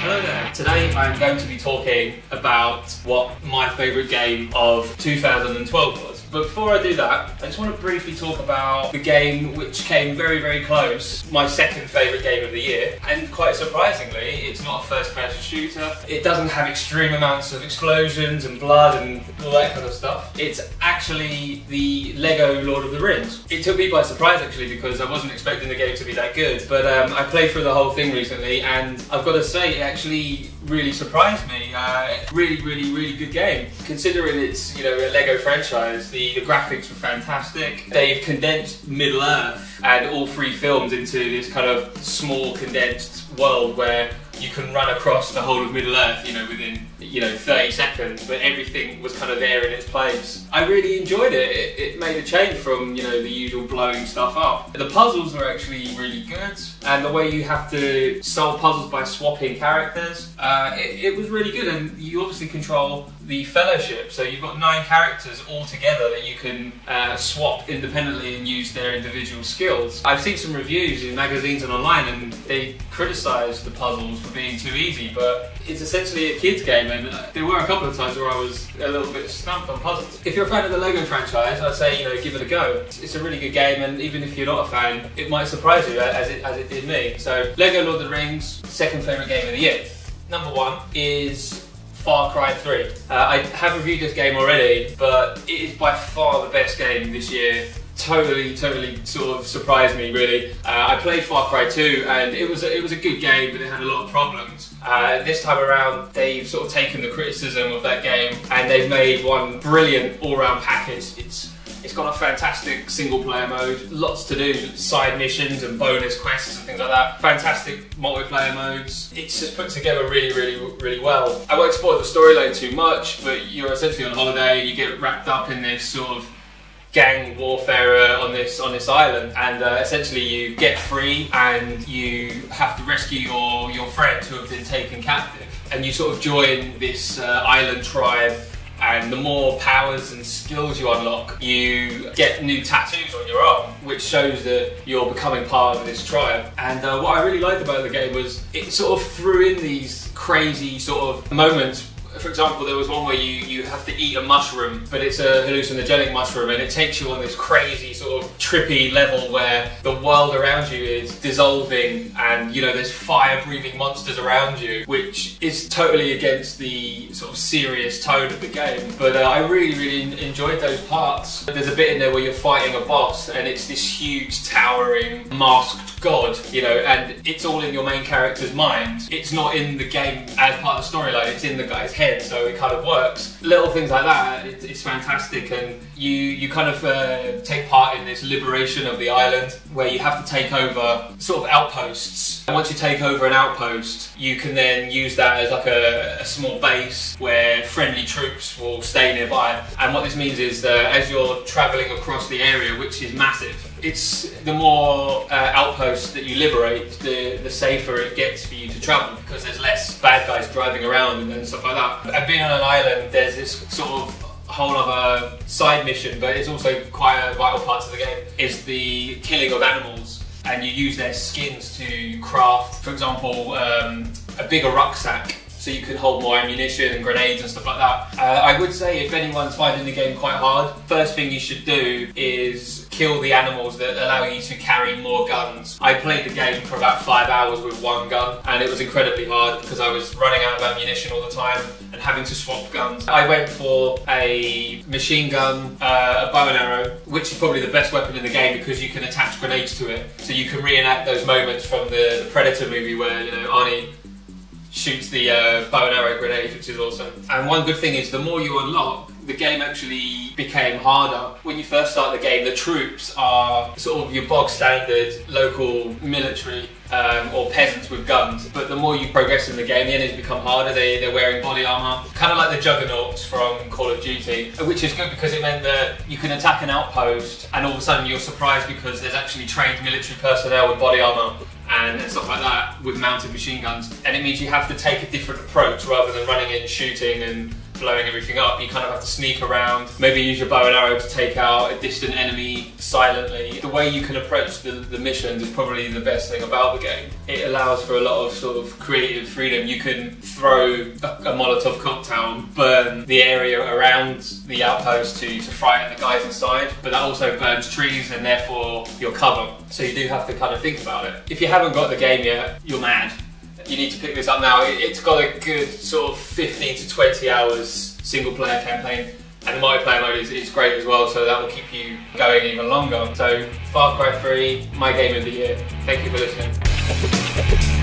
Hello there. Today I'm going to be talking about what my favourite game of 2012 was. But before I do that, I just want to briefly talk about the game which came very, very close, my second favourite game of the year. And quite surprisingly, it's not a first-person shooter. It doesn't have extreme amounts of explosions and blood and all that kind of stuff. It's actually the LEGO Lord of the Rings. It took me by surprise actually because I wasn't expecting the game to be that good. But I played through the whole thing recently and I've got to say it actually really surprised me. Really good game. Considering it's, a LEGO franchise, the graphics were fantastic. They've condensed Middle-earth and all three films into this kind of small condensed world where you can run across the whole of Middle-earth, within 30 seconds, but everything was kind of there in its place. I really enjoyed it. It made a change from, the usual blowing stuff up. The puzzles were actually really good, and the way you have to solve puzzles by swapping characters, it was really good, and you obviously control the Fellowship, so you've got 9 characters all together that you can swap independently and use their individual skills. I've seen some reviews in magazines and online, and they criticised the puzzles for being too easy, but it's essentially a kid's game, and there were a couple of times where I was a little bit stumped on puzzles. If you're a fan of the LEGO franchise, I'd say, give it a go. It's a really good game, and even if you're not a fan, it might surprise you as it did me. So, LEGO Lord of the Rings, second favourite game of the year. Number 1 is Far Cry 3. I have reviewed this game already, but it is by far the best game this year. Totally sort of surprised me, really. I played Far Cry 2 and it was a good game, but it had a lot of problems. This time around, they've sort of taken the criticism of that game and they've made one brilliant all-round package. It's got a fantastic single-player mode, lots to do, side missions and bonus quests and things like that. Fantastic multiplayer modes. It's just put together really well. I won't spoil the storyline too much, but you're essentially on holiday and you get wrapped up in this sort of gang warfare on this island, and essentially you get free and you have to rescue your friends who have been taken captive, and you sort of join this island tribe. And the more powers and skills you unlock, you get new tattoos on your arm, which shows that you're becoming part of this tribe. And what I really liked about the game was it sort of threw in these crazy sort of moments. For example, there was one where you have to eat a mushroom, but it's a hallucinogenic mushroom, and it takes you on this crazy sort of trippy level where the world around you is dissolving and, there's fire-breathing monsters around you, which is totally against the sort of serious tone of the game. But I really enjoyed those parts. There's a bit in there where you're fighting a boss, and it's this huge, towering, masked god, and it's all in your main character's mind. It's not in the game as part of the storyline, it's in the guy's head, so it kind of works. Little things like that, it's fantastic, and you kind of take part in this liberation of the island where you have to take over sort of outposts. And once you take over an outpost, you can then use that as like a small base where friendly troops will stay nearby. And what this means is that as you're travelling across the area, which is massive, it's the more outposts that you liberate, the safer it gets for you to travel, because there's less bad guys driving around and stuff like that. And being on an island, there's this sort of whole other side mission, but it's also quite a vital part of the game, is the killing of animals. And you use their skins to craft, for example, a bigger rucksack, so you can hold more ammunition and grenades and stuff like that. I would say if anyone's finding the game quite hard, first thing you should do is kill the animals that allow you to carry more guns. I played the game for about 5 hours with 1 gun, and it was incredibly hard because I was running out of ammunition all the time and having to swap guns. I went for a machine gun, a bow and arrow, which is probably the best weapon in the game because you can attach grenades to it. So you can reenact those moments from the Predator movie where, Arnie shoots the bow and arrow grenade, which is awesome. And one good thing is the more you unlock, the game actually became harder. When you first start the game, the troops are sort of your bog standard local military or peasants with guns, but the more you progress in the game, the enemies become harder. They're wearing body armour, kind of like the Juggernauts from Call of Duty, which is good because it meant that you can attack an outpost and all of a sudden you're surprised because there's actually trained military personnel with body armour and stuff like that with mounted machine guns, and it means you have to take a different approach rather than running in, shooting and blowing everything up. You kind of have to sneak around, maybe use your bow and arrow to take out a distant enemy silently. The way you can approach the missions is probably the best thing about the game. It allows for a lot of sort of creative freedom. You can throw a Molotov cocktail and burn the area around the outpost to frighten the guys inside, but that also burns trees and therefore your cover. So you do have to kind of think about it. If you haven't got the game yet, you're mad. You need to pick this up now. It's got a good sort of 15 to 20 hours single player campaign, and the multiplayer mode is great as well, so that will keep you going even longer. So Far Cry 3, my game of the year. Thank you for listening.